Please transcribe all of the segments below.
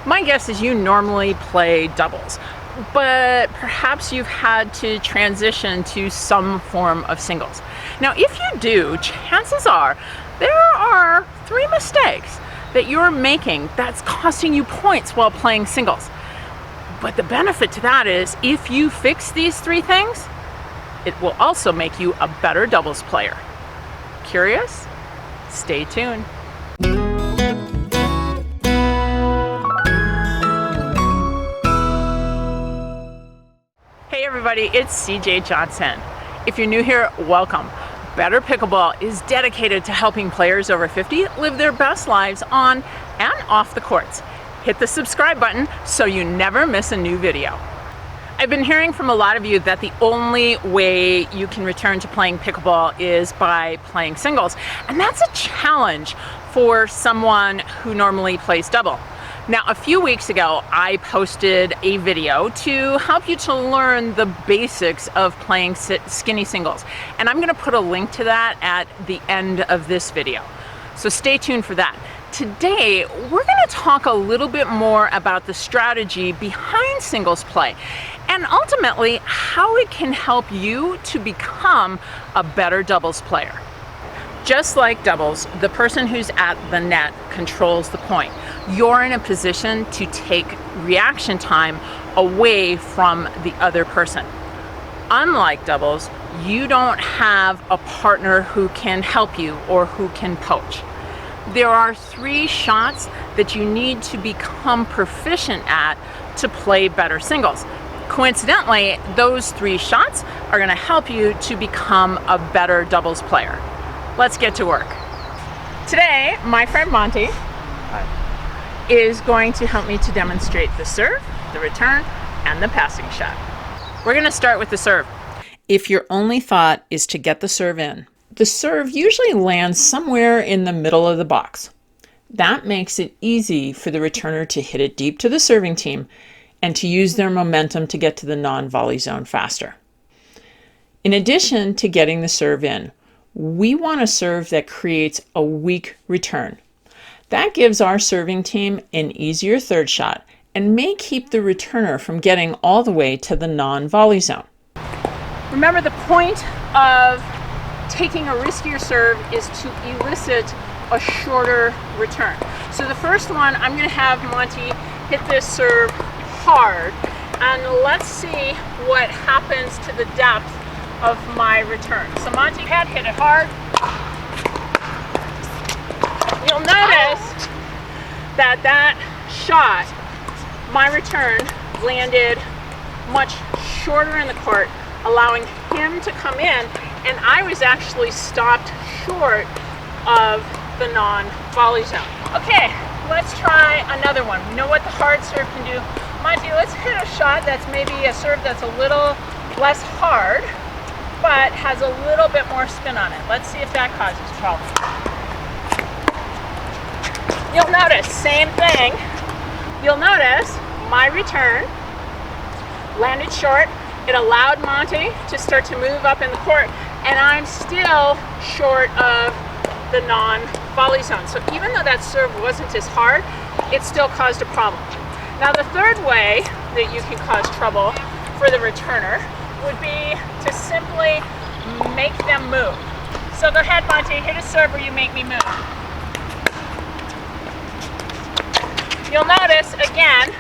My guess is you normally play doubles, but perhaps you've had to transition to some form of singles. Now, if you do, chances are there are 3 mistakes that you're making that's costing you points while playing singles. But the benefit to that is if you fix these 3 things, it will also make you a better doubles player. Curious? Stay tuned. Hey everybody, it's CJ Johnson. If you're new here, welcome. Better Pickleball is dedicated to helping players over 50 live their best lives on and off the courts. Hit the subscribe button so you never miss a new video. I've been hearing from a lot of you that the only way you can return to playing pickleball is by playing singles, and that's a challenge for someone who normally plays double. Now, a few weeks ago, I posted a video to help you to learn the basics of playing skinny singles. And I'm gonna put a link to that at the end of this video. So stay tuned for that. Today, we're gonna talk a little bit more about the strategy behind singles play and ultimately how it can help you to become a better doubles player. Just like doubles, the person who's at the net controls the point. You're in a position to take reaction time away from the other person. Unlike doubles, you don't have a partner who can help you or who can poach. There are 3 shots that you need to become proficient at to play better singles. Coincidentally, those 3 shots are going to help you to become a better doubles player. Let's get to work. Today, my friend Monty is going to help me to demonstrate the serve, the return, and the passing shot. We're going to start with the serve. If your only thought is to get the serve in, the serve usually lands somewhere in the middle of the box. That makes it easy for the returner to hit it deep to the serving team and to use their momentum to get to the non-volley zone faster. In addition to getting the serve in, we want a serve that creates a weak return. That gives our serving team an easier third shot and may keep the returner from getting all the way to the non-volley zone. Remember, the point of taking a riskier serve is to elicit a shorter return. So the first one, I'm going to have Monty hit this serve hard, and let's see what happens to the depth of my return. So Monty had hit it hard. You'll notice that shot, my return, landed much shorter in the court, allowing him to come in, and I was actually stopped short of the non-volley zone. Okay, let's try another one. We know what the hard serve can do. Monty, let's hit a shot that's maybe a serve that's a little less hard, but has a little bit more spin on it. Let's see if that causes trouble. You'll notice, same thing. You'll notice my return landed short. It allowed Monty to start to move up in the court, and I'm still short of the non-volley zone. So even though that serve wasn't as hard, it still caused a problem. Now the third way that you can cause trouble for the returner would be to simply make them move. So go ahead, Monty, hit a serve where you make me move. You'll notice, again,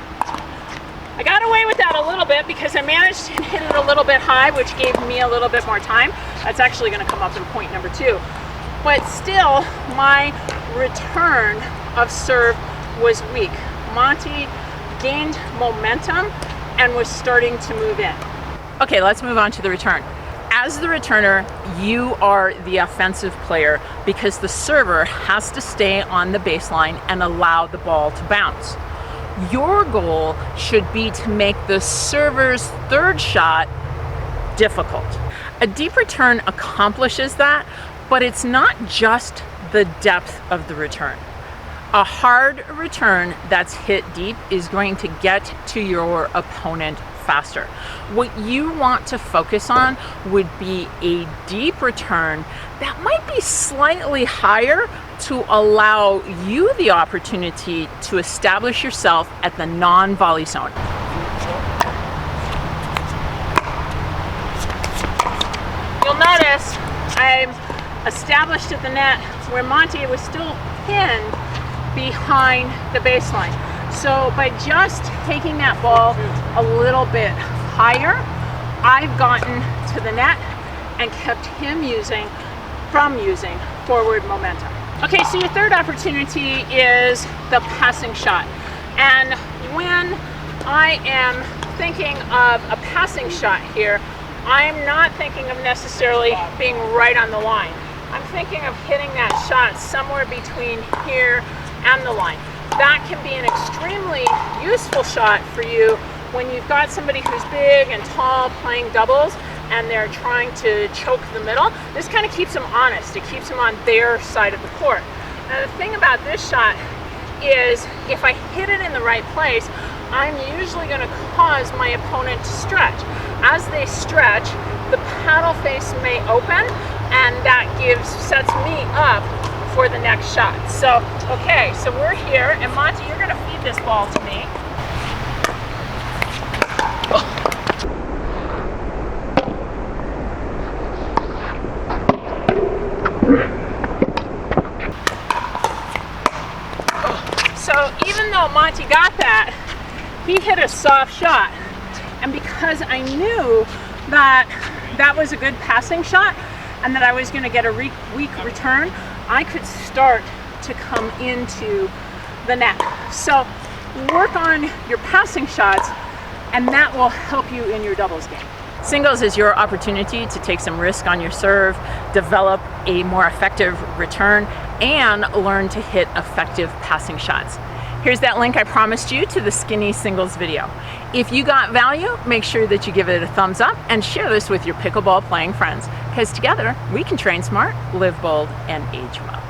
I got away with that a little bit because I managed to hit it a little bit high, which gave me a little bit more time. That's actually going to come up in point number 2. But still, my return of serve was weak. Monty gained momentum and was starting to move in. Okay, let's move on to the return. As the returner, you are the offensive player because the server has to stay on the baseline and allow the ball to bounce. Your goal should be to make the server's third shot difficult. A deep return accomplishes that, but it's not just the depth of the return. A hard return that's hit deep is going to get to your opponent faster. What you want to focus on would be a deep return that might be slightly higher, to allow you the opportunity to establish yourself at the non-volley zone. You'll notice I'm established at the net where Monty was still pinned behind the baseline. So by just taking that ball a little bit higher, I've gotten to the net and kept him using forward momentum. Okay, so your third opportunity is the passing shot. And when I am thinking of a passing shot here, I'm not thinking of necessarily being right on the line. I'm thinking of hitting that shot somewhere between here and the line. That can be an extremely useful shot for you when you've got somebody who's big and tall playing doubles and they're trying to choke the middle. This kind of keeps them honest. It keeps them on their side of the court. Now the thing about this shot is if I hit it in the right place, I'm usually going to cause my opponent to stretch. As they stretch, the paddle face may open, and that sets me up for the next shot. So, okay, so we're here, and Monty, you're going to feed this ball to me. So even though Monty got that, he hit a soft shot. And because I knew that that was a good passing shot and that I was going to get a weak return, I could start to come into the net. So work on your passing shots, and that will help you in your doubles game. Singles is your opportunity to take some risk on your serve, develop a more effective return, and learn to hit effective passing shots. Here's that link I promised you to the Skinny Singles video. If you got value, make sure that you give it a thumbs up and share this with your pickleball playing friends, because together we can train smart, live bold, and age well.